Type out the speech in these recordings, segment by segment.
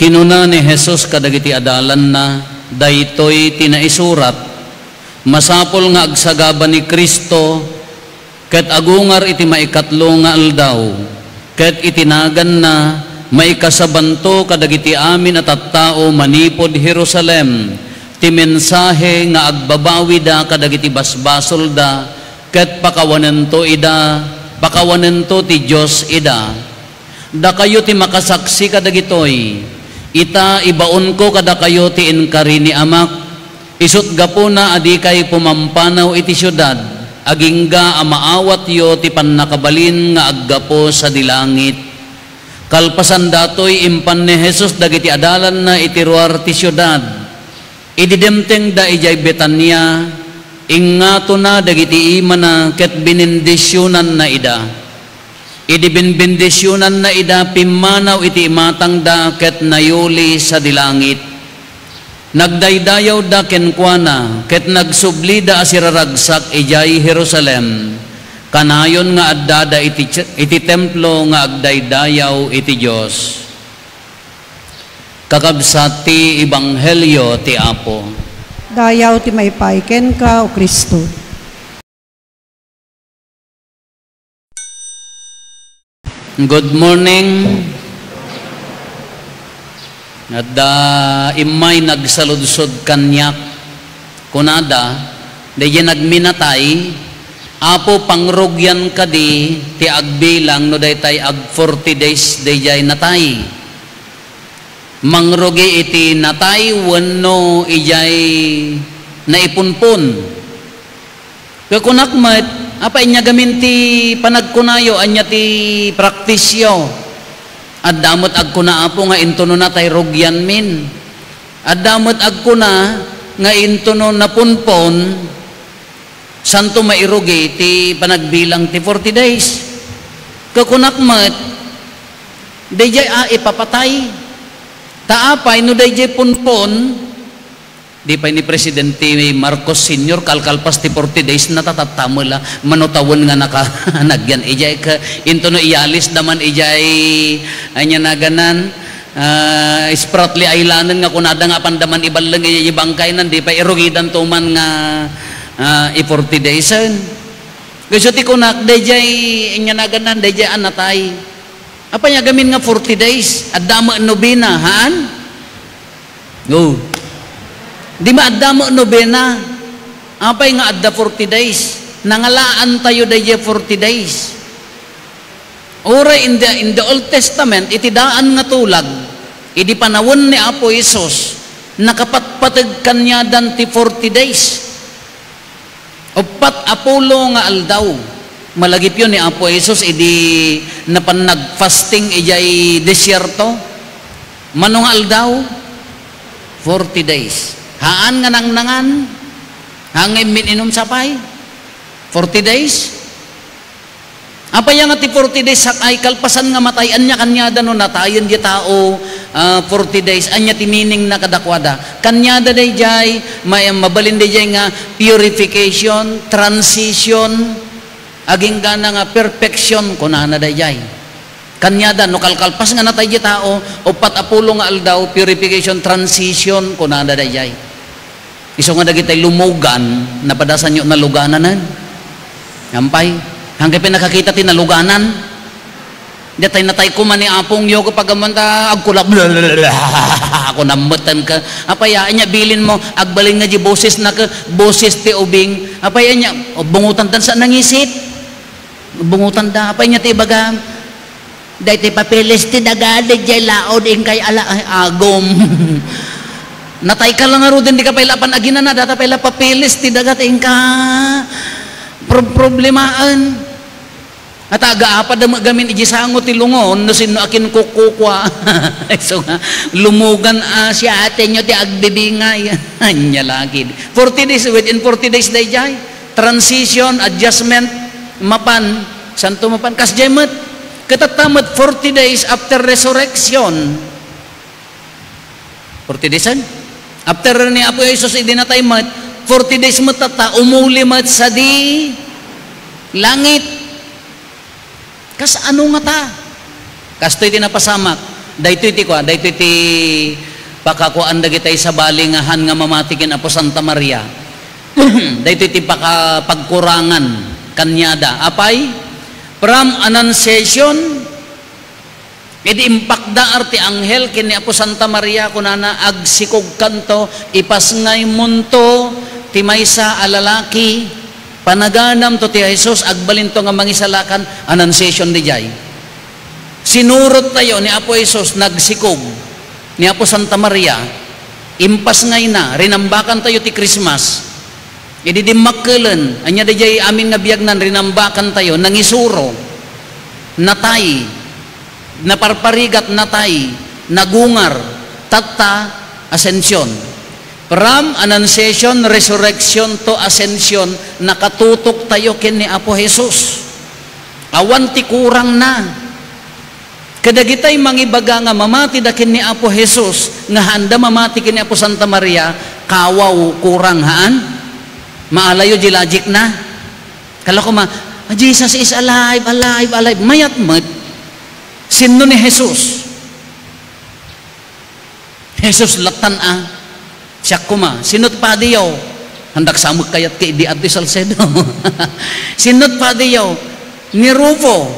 Kinuna ni Jesus kadagiti adalan na daytoy tinaisurat, masapol nga agsagaban ni Kristo ket agungar iti maikatlo nga aldaw ket itinagan na maikasabanto kadagiti amin at tattao manipod Jerusalem ti mensahe nga agbabawi da kadagiti basbasol da ket pakawanento ti Dios ida. Da kayo ti makasaksi kadagitoy, ita ibaon ko kada kayo ti inkari ni amak, isut gapuna adi kay pumampanaw iti syudad, agingga amaawat yo ti pannakabalin nga aggapo sa dilangit. Kalpasan datoy impan ni Jesus dagiti adalan na iti ruar ti syudad, ididemteng da ijay Betania, ingato na dagiti imana ket binindisyonan na ida. Idibinbindisyonan na ida pimanaw iti imatang da ket nayuli sa dilangit. Nagdaydayaw da kenkwana ket nagsubli da asiraragsak ijay Jerusalem. Kanayon nga addada iti templo nga agdaydayaw iti Dios. Kakabsat ti ebanghelyo ti Apo. Dayaw ti maipaiken ka o Kristo. Good morning. Adda imay nagsaludsod kanyak kunada dayi nagminatay apo pangrugyan kadi ti agbilang no daytay ag 40 days dayjay natay. Mangrugi iti natay wenno ijay naipunpun. Kakunakmat apa inya gamin ti panagkunayo anya ti praktisyo. Addamot agkuna apo nga intuno na tay rugyan min. Addamot agkuna nga intuno na punpon santo mairugi ti panagbilang ti 40 days. Kakunakmat dayjay ipapatay. Taapay no dayjay punpon di pa ni Presidente Marcos Sr. kalkalpas ti 40 days natatatamula manutawon nga nakanagyan ijay ka into no iyalis daman ijay anya naganan spratly aylanan nga kunada nga pandaman ibalang ijay bangkay nan di pa irugidan tuman nga 40 days gusto ti kunak dayjay anya naganan dayjay anatay apa nya gamin nga 40 days addama nobena haan go. Di maadda nobena. Apay nga adda 40 days. Nangalaan tayo dayjay 40 days. Ora in the Old Testament iti daan nga tulag. Idi panawon ni Apo Isus nakapatpatag kanyadan ti 40 days. Upat Apollo nga aldaw. Malagip yun ni Apo Isus idi napan nagfasting ijay desyerto. Manong aldaw 40 days. Haan nga nangnangan, hangay mininom sapay, 40 days. Apa yang ati 40 days ay kalpasan nga matay, anya kanyada no natayan di tao 40 days, anya timining na kadakwada. Kanyada day jay, may mabalin day jay nga purification, transition, aging gana nga perfection, kunana day jay. Kanyada no kalkalpas nga natay di tao, upat Apollo nga aldaw, purification, transition, kunana day jay. Iso nga dagitay lumugan, napadasan nyo naluganan. Yampay, hanggang pinakakita ti naluganan. Datay natay ko man ni apong yo kapag amanta agkulak. Ako namutan ka. Apaya, anya bilin mo, agbalin nga di boses na ka, boses ti ubing. Apaya nya, bungutan dan sa nangisit. Bungutan da, apaya nya ti baga. Dahi ti papilis ti nagalig jay laod ing kay ala agom. Natay ka lang nga ro din di ka pailapan aginan na data paila papilis ti dagating ka problemaan at aga-apa da magamin ijisango ti lungon no sino akin kukukwa so nga lumugan siya ate nyo ti agbibingay anya lagi 40 days within 40 days day jay transition adjustment mapan santo mapan kasjemet katatamat 40 days after resurrection 40 days after ni Apo Jesus idinatay mat 40 days matata umuli mat sa di langit kas ano nga ta kastoy dinapasamak daytoy ti pakakuan dagitay sa balingahan nga mamatikin Apo Santa Maria. Daytoy ti pagkurangan kanyada. Apay from Annunciation idi impakda arti anghel kini Apo Santa Maria kunana agsikog kanto ipasngay munto ti maysa a lalaki panaganam to ti Jesus agbalinto nga mangisalakan. Annunciation di jay. Sinurot tayo ni Apo Jesus nagsikog ni Apo Santa Maria impasngay na rinambakan tayo ti Christmas. Idi dimmakkelan anya di jay amin nga biyagnan rinambakan tayo nangisuro natay naparparigat natay nagungar tatta ascension. From Annunciation, resurrection to ascension, nakatutok tayo kin ni Apo Jesus. Awan ti kurang na. Kadagitay mangibaga nga mamati dakin ni Apo Jesus, nga handa mamati kin ni Apo Santa Maria, kawaw kurang haan. Maalayo jilajik na. Kala ko Jesus is alive, alive, alive. Mayat mat. Sino ni Jesus? Jesus latan siya kuma, sinot pa diyaw. Handak samag kayat kay di Ate Salcedo. Sinot pa diyaw. Ni Rufo.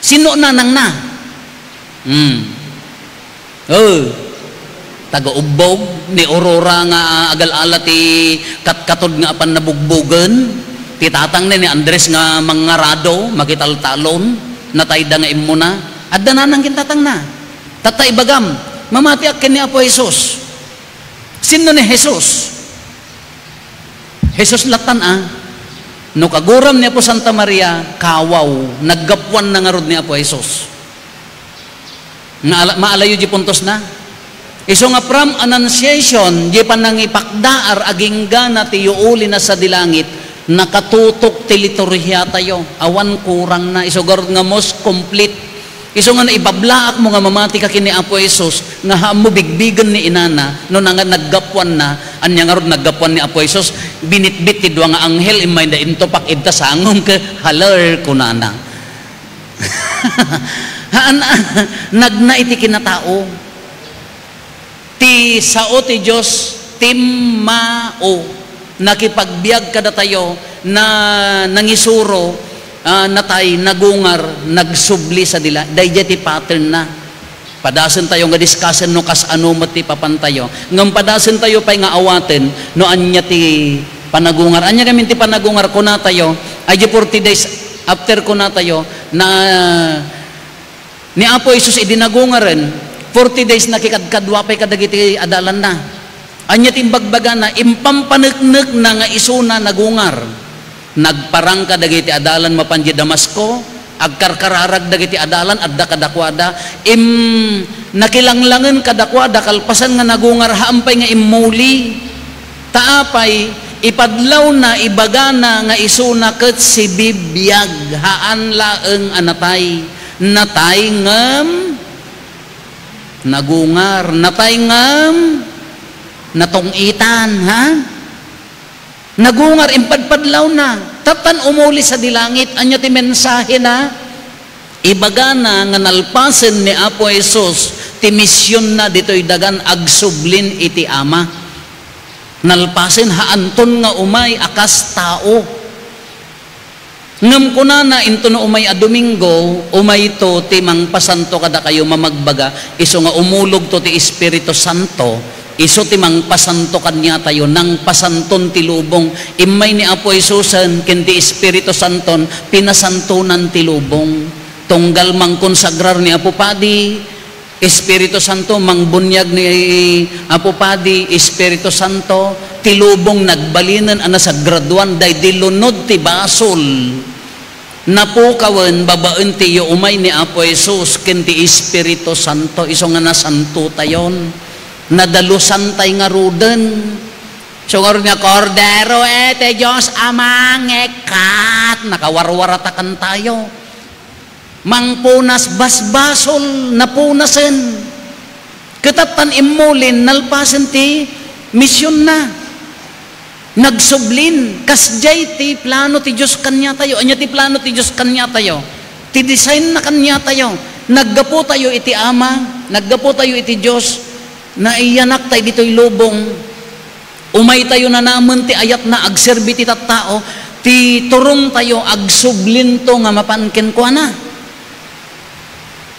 Sino na nang na? Taga-ubbog ni Aurora nga agal-ala ti katkatod nga apan nabugbugan. Ti tatang ni Andres nga mangarado, magitaltalon, natayda nga imuna. Adda na nang kintatang na. Tatay bagam, mamati akin ni Apo Jesus. Sino ni Jesus? Jesus latan no kaguram ni Apo Santa Maria, kawaw, naggapwan na nga rod ni Apo Jesus. Maalayo di puntos na. Iso nga from Annunciation, di pa nang ipakdaar agingga na tiyuuli na sa dilangit, nakatutok ti liturhiya tayo. Awan kurang na. Iso garod nga most complete. Iso nga naibablaak mo nga mamati ka kini Apo Jesus nga hamo bigbigan ni inana no nga naggapwan na anya nga rod naggapwan ni Apo Jesus binitbit ti duwa nga anghel imay da intopak idta sangom ke haler kunana. Nagna iti kinatao. Ti sao ti Dios timmao nakipagbiag kada tayo na nangisuro natay nagungar nagsubli sa dila dayjay ti pattern na padasen tayo nga discussion no kas ano ti papantayo ngam padasen tayo pay nga awaten no anya ti panagungar anya gamin ti panagungar kuna tayo ay 40 days after kuna tayo na ni Apo Jesus idinagungaren 40 days nakikadkadwa pay kadagiti adalan na anya ti bagbaga na impampaneknek na nga isuna nagungar nagparang ka dagiti adalan mapanji Damasco agkarkararag dagiti adalan adda kadakwada nakilanglangen kadakwada kalpasan nga nagungar haampay nga immuli taapay ipadlaw na ibagana nga isuna ket si bibiyag haan laeng anatay natay ngem nagungar natay ngem natungitan nagungar impadpadlaw na tatan umuli sa dilangit anya ti mensahe na ibagana nga nalpasen ni Apo Jesus ti misyon na ditoy dagan agsublin iti ama nalpasen haanton nga umay akas tao ngem kunana into no umay a Domingo umay to ti mangpasanto kada kayo mamagbaga iso nga umulog to ti Espiritu Santo iso ti mangpasanto kanya tayo nang pasanton ti lubong imay ni Apo Jesusen ken ti Espiritu Santon pinasantunan ti lubong tunggal mangkonsagrar ni Apo Padi Espiritu Santo mangbunyag ni Apo Padi Espiritu Santo ti lubong nagbalinan ana sa graduan day dilunod ti basol napukawen babaen ti umay ni Apo Jesus ken ti Espiritu Santo iso nga nasanto tayon nadalusan tay nga ruden so nga nga kordero te Diyos amang ekat nakawarwaratakan tayo mangpunas basbasol napunasen ketatan imulin nalpasen ti misyon na nagsublin kasjay ti plano ti Diyos kanya tayo anya ti plano ti Diyos kanya tayo ti design na kanya tayo naggapo tayo iti Ama, naggapo tayo iti Diyos, na iyanak tayo dito'y lubong, umay tayo na naman ti ayat na agserbi ti tattao, ti turong tayo agsublinto nga mapanken ko na.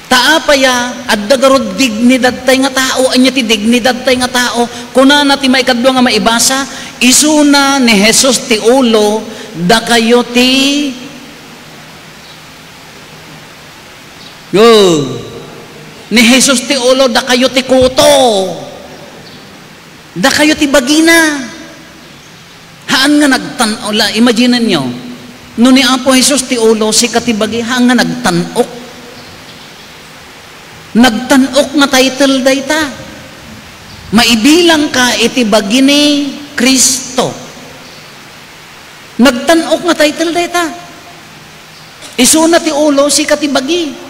Taapaya, adda garod dignidad tay nga tao, anya ti dignidad tay nga tao, kuna na ti maikadwa nga maibasa, isuna ni Jesus ti ulo, da kayo ti ni Jesus ti ulo, da kayo ti kuto, da kayo ti bagina. Haan nga nagtanaw, imagine nyo, no ni Apo Jesus ti ulo, si katibagi, haan nga nagtanok. Nagtanok nga title dayta. Maibilang ka iti bagini Kristo. Nagtanok nga title dayta. Isuna ti ulo, si katibagi.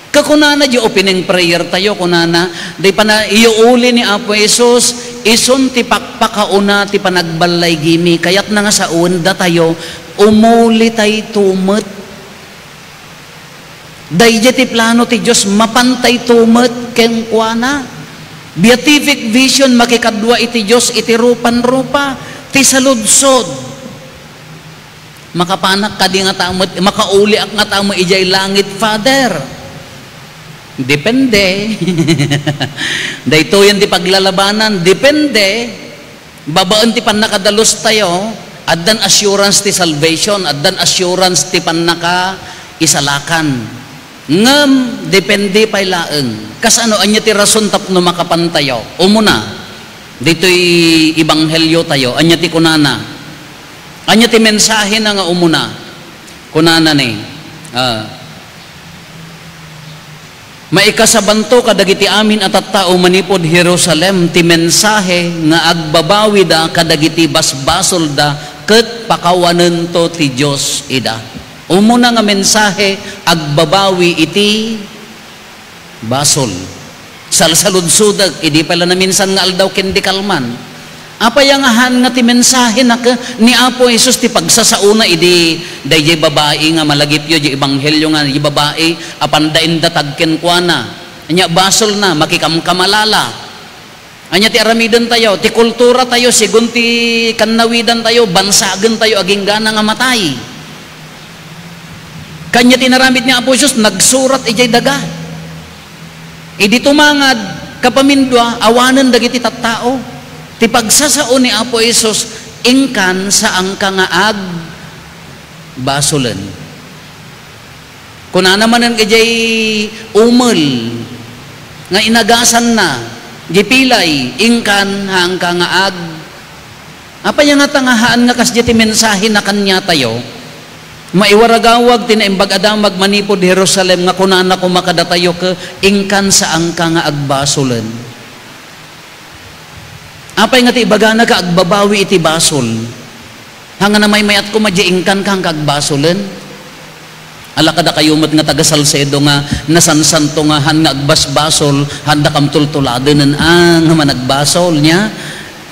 Kakunana di opening prayer tayo, kunana, di pa na iuuli ni Apo Jesus, ison ti pakpakauna ti panagbalay gimi, kayat na nga sa unda tayo, umuli tayo tumet. Dayjay ti plano ti Diyos, mapantay tumet ken kuana. Beatific vision, makikadwa iti Diyos, iti rupan-rupa, ti saludsod. Makapanak ka di nga tamet, makauli ak nga tamo ijay langit, Father. Depende. Dahito yan di paglalabanan. Depende. Babaan ti pan nakadalos tayo, addan assurance ti salvation, addan assurance ti pan naka isalakan. Ngam, depende pa'y laeng. Kasano, anya ti rason tapno makapantayo. Umuna, dito'y ibanghelyo tayo, anya ti kunana. Anya ti mensahe na nga umuna. Kunana ni, maikasabanto kadagiti amin at tao manipod Jerusalem ti mensahe nga agbabawi da kadagiti basbasol da ket pakawanen to ti Dios ida. Umuna nga mensahe agbabawi iti basol. Salsaludsudag idi pala na minsan nga aldaw kendi kalman. Apayangahan nga ti mensahe na ni Apo Jesus ti pagsasauna idi dayjay babae nga malagipyo di ebanghelyo nga di babae apan dain datagken kuana. Anya basol na makikamkamalala. Anya ti aramiden tayo, ti kultura tayo sigun ti kannawidan tayo, bansagen tayo aging gana nga matay. Kanya tinaramid ni Apo Jesus nagsurat ijay daga. Idi tumangad kapamindwa awanen dagiti tattao. Ti pagsasao ni Apo Jesus ingkan sa angka nga ag basulen. Kuna naman ang ijay umel nga inagasan na gipilay ingkan hangka nga ag apa yang nga tangahaan nga kasdi ti mensahe na kanya tayo maiwaragawag tinaimbag adamag manipod Jerusalem nga kunana ko makadatayo ke ingkan sa angka nga agbasulen. Apay nga ti ibagana ka agbabawi iti basol. Hanga na may mayat ko madyaingkan kang kagbasulen. Ala kada kayumat nga taga Salcedo nga nasansanto nga han nga agbasbasol handa kam tultuladen nga managbasol niya.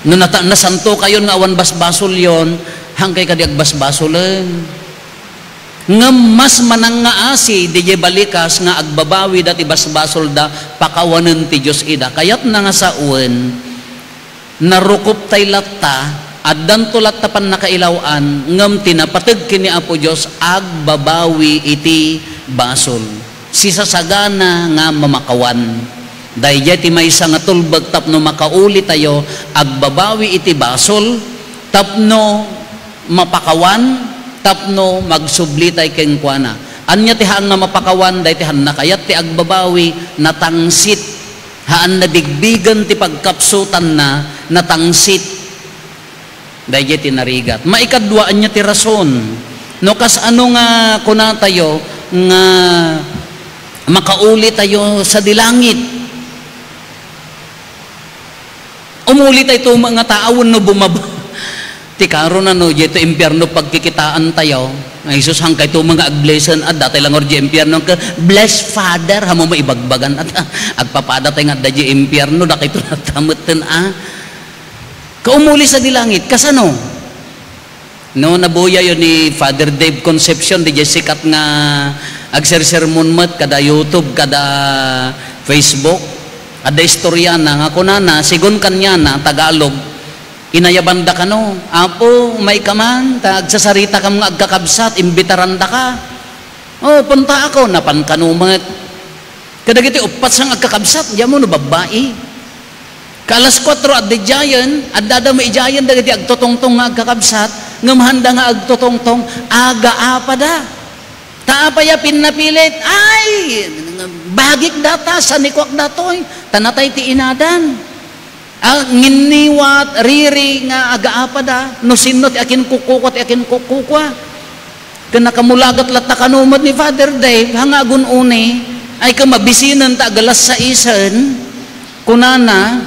No nasanto kayon nga awan basbasol yon hangkay kadi agbasbasolen. Nga mas manang nga asi di balikas nga agbabawi dati basbasol da pakawanen ti Dios ida. Kayat na nga sa uwen narukop tay latta addan tulat tapan nakailawan ngem tinapateg kini Apo Dios agbabawi iti basol sisasagana nga mamakawan dayjay ti maysa nga tulbag tapno makauli tayo agbabawi iti basol tapno mapakawan tapno magsubli tay ken kuana anya ti haan nga mapakawan dayjay ti han nakayat ti agbabawi natangsit haan nabigbigan ti pagkapsutan na natangsit dahil tinarigat. Maikadwaan niya ti rason. No kas ano nga kuna tayo nga makauli tayo sa dilangit. Umuli tayo mga taawon no bumaba. Ti karon na no dito impyerno pagkikitaan tayo. Ay Jesus hangkay to mga aglesan at dati lang ordi impyerno ka bless Father hamo maibagbagan at agpapada tayo nga dadya impyerno daki to natamutten kaumuli sa dilangit kasano no nabuya yon ni Father Dave Concepcion di sikat nga agsersermon met kada YouTube, kada Facebook, ada istorya na nga kunana, sigon kanya na Tagalog, inayabanda ka no, apo, may kaman, tagsasarita ka mga agkakabsat, imbitaranda ka. Oh, punta ako, napan kanumat. Kadagiti upat sang agkakabsat, diyan mo no, babae. Kalas 4 at di jayan, at dada may jayan, dagiti agtotongtong nga agkakabsat, ngamhanda nga agtotongtong, aga apa da. Taapaya pinapilit, ay, bagik data, sanikwak datoy, tanatay ti inadan. Nginiwat, riri nga agaapa da, no sinno ti akin kukukot, ti akin kukukwa. Kanakamulagat latta kanumad ni Father Dave, hangagun uni, ay kamabisinan ta galas sa isen, kunana,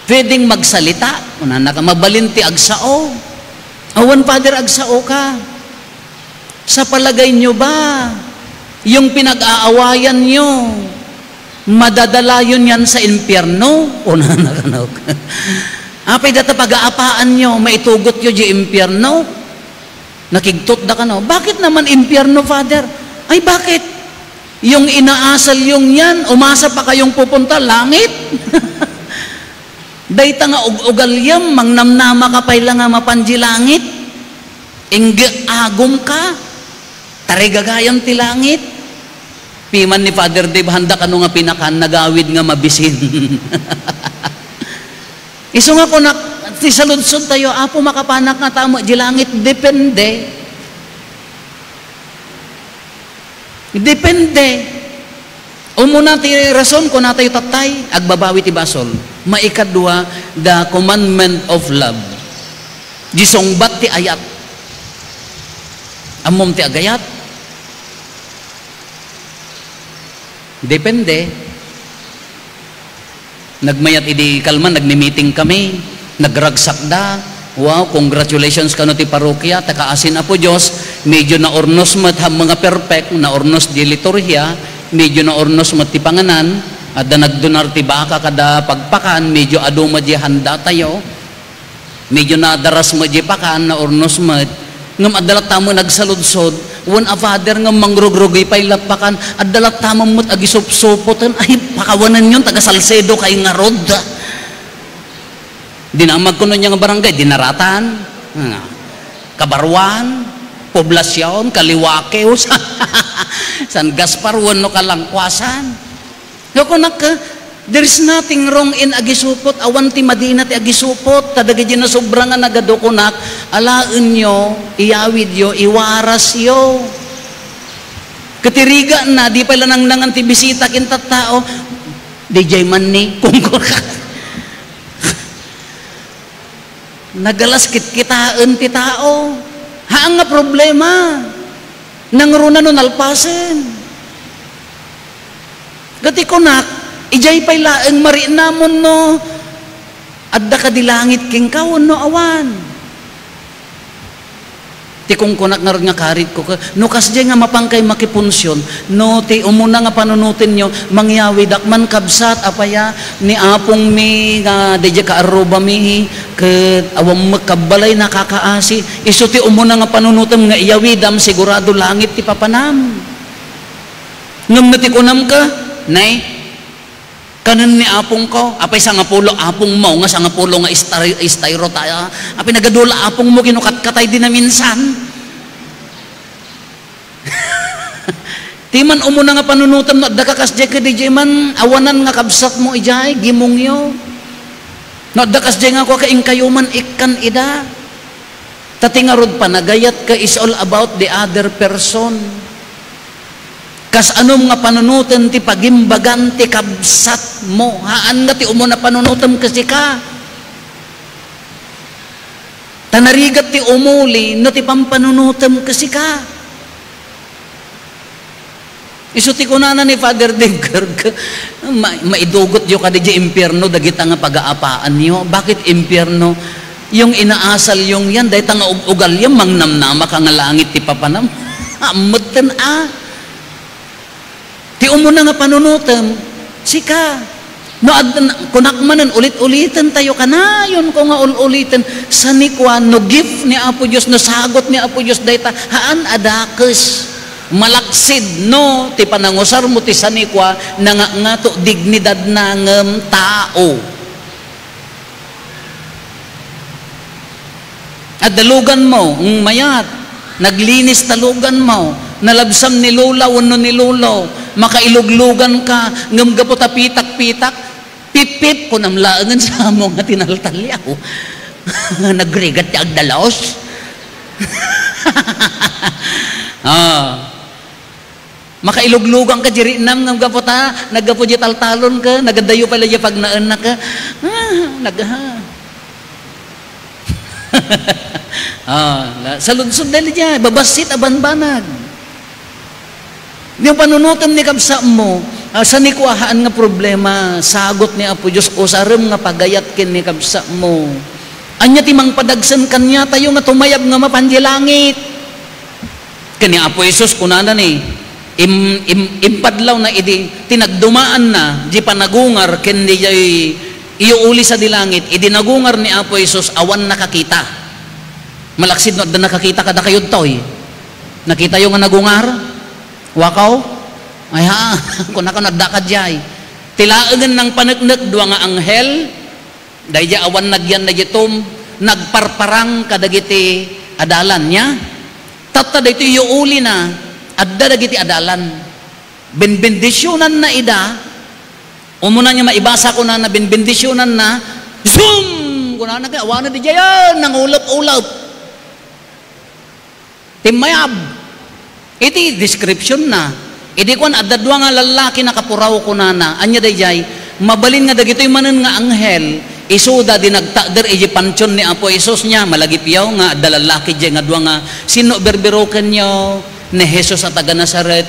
pwedeng magsalita, kunana ka mabalinti agsao. Awan Father agsao ka. Sa palagay nyo ba, yung pinag-aawayan nyo, madadala yun yan sa impyerno? O nanakanog. Apay data pag-aapaan nyo, maitugot nyo di impyerno? Nakigtot da ka no? Bakit naman impyerno, Father? Ay bakit? Yung inaasal yung yan, umasa pa kayong pupunta, langit? Dayta nga ugalyam, mangnamnama ka pay lang nga mapanji langit? Ingge agom ka? Tarigagayam ti langit. Piman ni Father Dave, handa ka nga pinakan, nagawid nga mabisin. Iso nga ko na, ti saludsod tayo, apo makapanak nga tamo, di langit, depende. Depende. Umuna ti rason ko na tayo tatay, agbabawi ti basol. Maikadwa, the commandment of love. Di songbat ti ayat. Amom ti agayat. Depende. Nagmayat idi kalman, nagmi-meeting kami, nagragsak da. Wow, congratulations kano ti parokya, takaasin apo Diyos, medyo na ornos mat ham mga perfect, na ornos di liturhya, medyo na ornos mat ti panganan, at da nagdonar ti baka kada pagpakan, medyo ado madya handa tayo, medyo na daras madya pakan, na ornos mat, ngam adalat tamo nagsaludsod, wan a Father ngam mangrogrogay pay lapakan, adalat tamo mo't agisupsupotan, ay pakawanan yun, taga Salcedo kay nga rod. Dinamag ko nun yung barangay, dinaratan, Kabarwan, Poblasyon, Kaliwake, San Gaspar, wano kalangkwasan. There is nothing wrong in agisupot, awan ti Madina ti agisupot, tadagay na sobrang nga nagadukunak, alaan nyo, iyawid yo, iwaras yo. Katiriga na, di pala nang nangan ti bisita kinta tao, DJ man ni, kungkor ka. Nagalas kitkitaan ti tao. Haang nga problema. Nangruna nun alpasen. Gati kunak, ijay pay laeng mari namon no. Adda ka di langit king kawon no awan. Ti kung kunak nga ron nga karit ko ka, no kasjay nga mapangkay makipunsyon, no ti umuna nga panunutin nyo, mangyawi dakman kabsat, apaya, ni apong mi, nga deja ka aruba mi, ket awam magkabalay nakakaasi, iso ti umuna nga panunutin nga iyawidam, sigurado langit ti papanam. Ngam na ti kunam ka, nay, kanan ni apong ko, apay sa nga pulo, apong mo, nga sa nga pulo nga istayro tayo, apay nagadula apong mo, kinukat-katay din na minsan. Timan umuna nga panunutam, no, dakakas jay ka di man, awanan nga kabsat mo ijay, gimong yo. No, dakas jay nga ko kaing kayo man, ikan ida. Tatingarod pa, nagayat ka is all about the other person. Kas anong nga panunutan ti pagimbagan ti kabsat mo, haan nga ti umuna panunutan kasi ka. Tanarigat ti umuli, no ti pampanunutan kasi ka. Isuti ko na ni Father Dave, maidugot yo kada di impyerno, dagita nga pag-aapaan niyo. Bakit impyerno? Yung inaasal yung yan, dahil nga ugal yan, mangnamnama ka nga langit ti papanam. Amutan Ti umuna nga panunutan, sika. No, kunakmanan, ulit-ulitan tayo kanayon ko nga ulitan sa nikwan, no gift ni Apo Diyos, no sagot ni Apo Diyos, dahil haan adakes. malaksid no ti panangusar mo ti sanikwa nga to dignidad na ngem tao. At dalugan mo, mayat, naglinis talugan mo, nalabsam ni lula, wano ni lulo, makailuglugan ka, ngam gapo tapitak-pitak, pip-pip ko namlaangan sa mo nga tinaltalyaw. Nagrigat ti agdalos. Makailuglugan ka jiri nam ngam gapo ta, naggapo di taltalon ka, nagadayo pala di pag naanak ka. Sa lunsod dali dyan, babasit abanbanag. Yung panunutan ni kabsa mo, sa nikwahaan nga problema, sagot ni Apo Diyos, o sarem nga pagayat kin ni kabsa mo. Anya timang padagsan kanya tayo nga tumayab nga mapanji langit. Kani Apo Jesus kunana ni, impadlaw na idi, tinagdumaan na, di panagungar, kendi jay, iuuli sa dilangit, idinagungar ni Apo Jesus, awan nakakita. Malaksid no, nakakita kada kayo toy. Nakita yung nga nagungar? Wakaw? Ay ha, kung ako nadakad jay. Tilaagan ng panagnak, dua nga anghel, dahil jay awan nagyan na jitom, nagparparang kadagiti adalan niya. Tata dito iuuli na, adda dagiti adalan. Benbendisyonan na ida, umuna niya maibasa ko na binbendisyonan na, zoom! Kuna na ka, awan na di jayan, nang ulap-ulap. Timayab. Iti description na. Idi kwan adadwa nga lalaki na kapuraw ko na anya dayjay mabalin nga dagitoy manen nga anghel isuda di nagtakder iji pansyon ni Apo Jesus niya malagipyaw nga adda lalaki jay nga dua nga sino berberoken nyo ni Jesus at taga Nazaret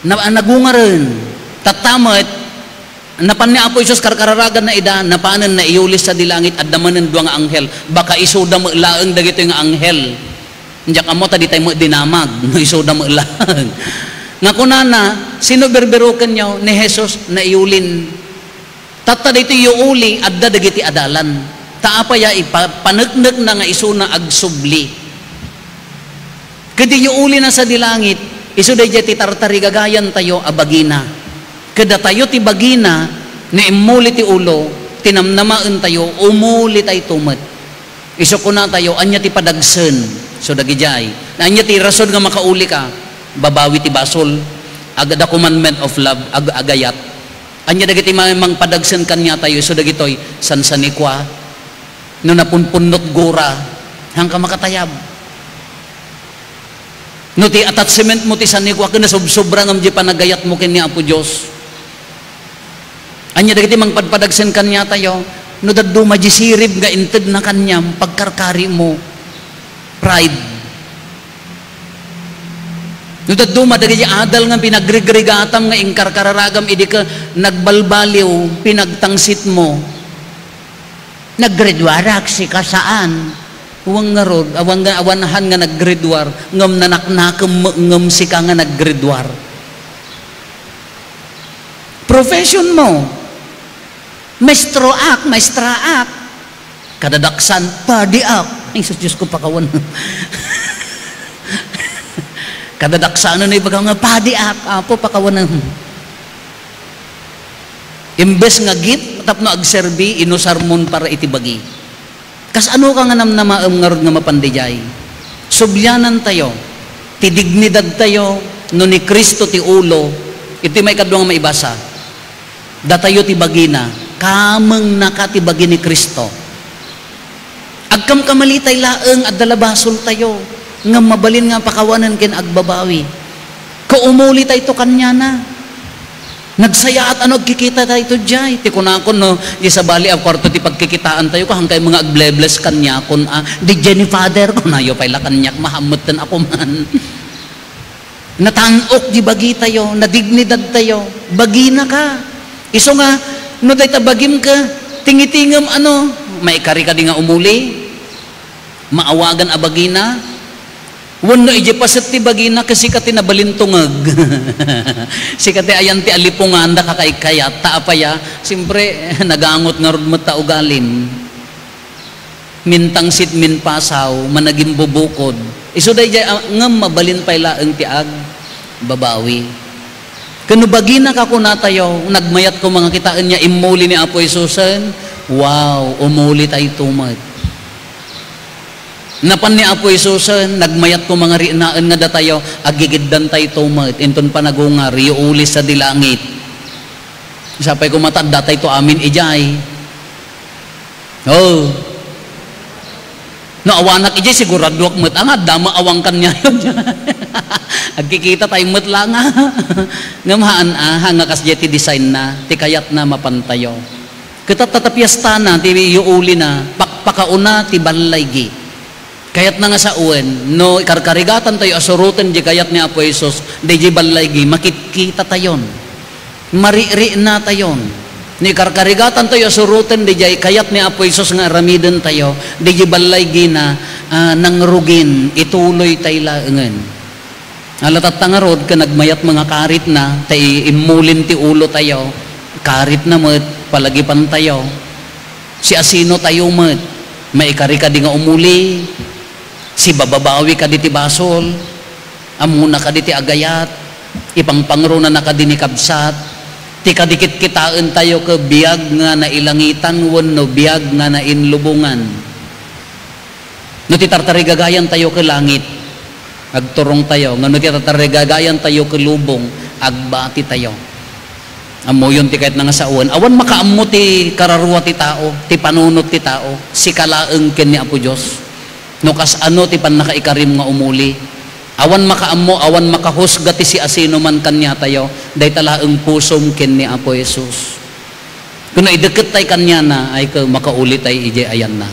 na nagungaren tatamet napan ni Apo Jesus karkararagan na ida napanen na iulis sa dilangit adda manen dua nga anghel baka isuda mo laeng dagitoy nga anghel. Njak amo tadi tayo mo dinamag, no isoda mo lang. Nga kunana, sino berberoken nyo ni Jesus na iulin. Tata dito iuli, adda dagiti adalan. Taapa ya ipanagnak na nga isuna agsubli. Kadi iuli na sa dilangit, iso da ti tartari gagayan tayo abagina. Kada tayo ti bagina, ni imuli ti ulo, tinamnamaan tayo, umuli tayo tumat. Iso kuna tayo, anya ti padagsen. So dagijay. Na anya ti rason nga makauli ka, babawi ti basol, agada commandment of love, agayat. Anya dagiti mang padagsen kanya tayo, so dagitoy, sansanikwa, no napunpunot gora, hangka makatayab. No ti attachment mo ti sanikwa, kena sobrang ang di panagayat mo kini Apo Diyos. Anya dagiti mang padagsen kanya tayo, no daddo majisirib nga inted na kanyam, pagkarkari mo, pride. No daddo madagiti adal nga pinagregregatam nga ingkarkararagam idi ka nagbalbaliw pinagtangsit mo. Naggraduarak si kasaan. Uwang nga rod, awanahan nga naggraduar, ngam nanaknakam ngam si ka nga naggraduar. Profession mo. Maestroak, maestraak. Kadadaksan, padiak. Ay, sa Diyos ko pakawan. Kadadaksan na ibaga nga, padiak. Apo, pakawan. Imbes nga git, tapno agserbi, inusarmon para itibagi. Kas ano ka nga namnamaam nga rod nga mapandijay? Subyanan tayo. Ti dignidad tayo, no ni Kristo ti ulo. Iti may kadwa nga maibasa. Datayo ti bagina, kamang nakatibagi ni Kristo. Agkam kamalitay laeng at dalabasol tayo nga mabalin nga pakawanan ken agbabawi. Kaumuli tayo kanya na. Nagsaya at ano kikita tayo to jay. Ti kunakon no, di sa bali ang kwarto ti pagkikitaan tayo kahang kay mga agbless kanya kun di Jenny Father kun ayo pay la kanyak mahamutan ako man. Natanok di bagi tayo, nadignidad tayo. Bagina ka. Iso nga no day tabagim ka, tingitingam ano, maikari ka di nga umuli. Maawagan a bagina. Wano ije paset ti bagina kasi kati nabalintungag. Si kati ayan ti alipungan da kakaikayat taapaya, simpre nagangot nga rod mata ugalim. mintangsit min pasaw, managing bubukod. Iso day jay ngam mabalin pay laeng tiag babawi. Kanubagi na kako natayo, nagmayat ko mga kitaan niya imuli ni Apo Isusen. Wow, umuli tayo tumat. Napan ni Apo Isusen, nagmayat ko mga rinaan nga datayo, agigiddan tayo tumat. Inton pa nagunga, riuli sa dilangit. Sapay ko mata, datay to amin ijay. Oh. No, awanak ijay, sigurado ak mat. Ang dama awang kanya yun. Agkikita tayo mat lang ha. Ngamahaan hanga kas jeti design na, tikayat na mapantayo. Kitatatapyasta na, ti yuuli na, pakpakauna ti balaygi. Kayat na nga sa uwen, no, karkarigatan tayo, asurutin di kayat ni Apo Isus, di di balaygi, makikita tayon. Mariri na tayon. Ni karkarigatan tayo, asurutin di di kayat ni Apo Isus nga ramiden tayo, di di balaygi na nangrugin, ituloy tayo laengen. Alatat tangarod, ka nagmayat mga karit na, tayo imulin ti ulo tayo, karit na mat, palagipan tayo. Si asino tayo mat, maikari ka di nga umuli, si bababawi ka diti basol, amuna ka diti agayat, ipangpangro na nakadini kabsat, ti kadikit kitaan tayo ke biyag nga nailangitan wenno biyag nga nainlubungan. No ti tartarigagayan tayo ke langit, agturong tayo, ngano ti tartarigagayan tayo ke lubong, agbati tayo. Amoyon ti kahit nga sa uwan, awan makaammo ti kararwa ti tao, ti panunot ti tao, si kalaeng ken ni Apo Diyos. No kas ano ti pan nakaikarim nga umuli. Awan makaammo, awan makahusga ti si asino man kanya tayo, day talaeng pusom ken ni Apo Jesus. Kung ideket tay kanya na, ay ka makauli tay ije ayan na.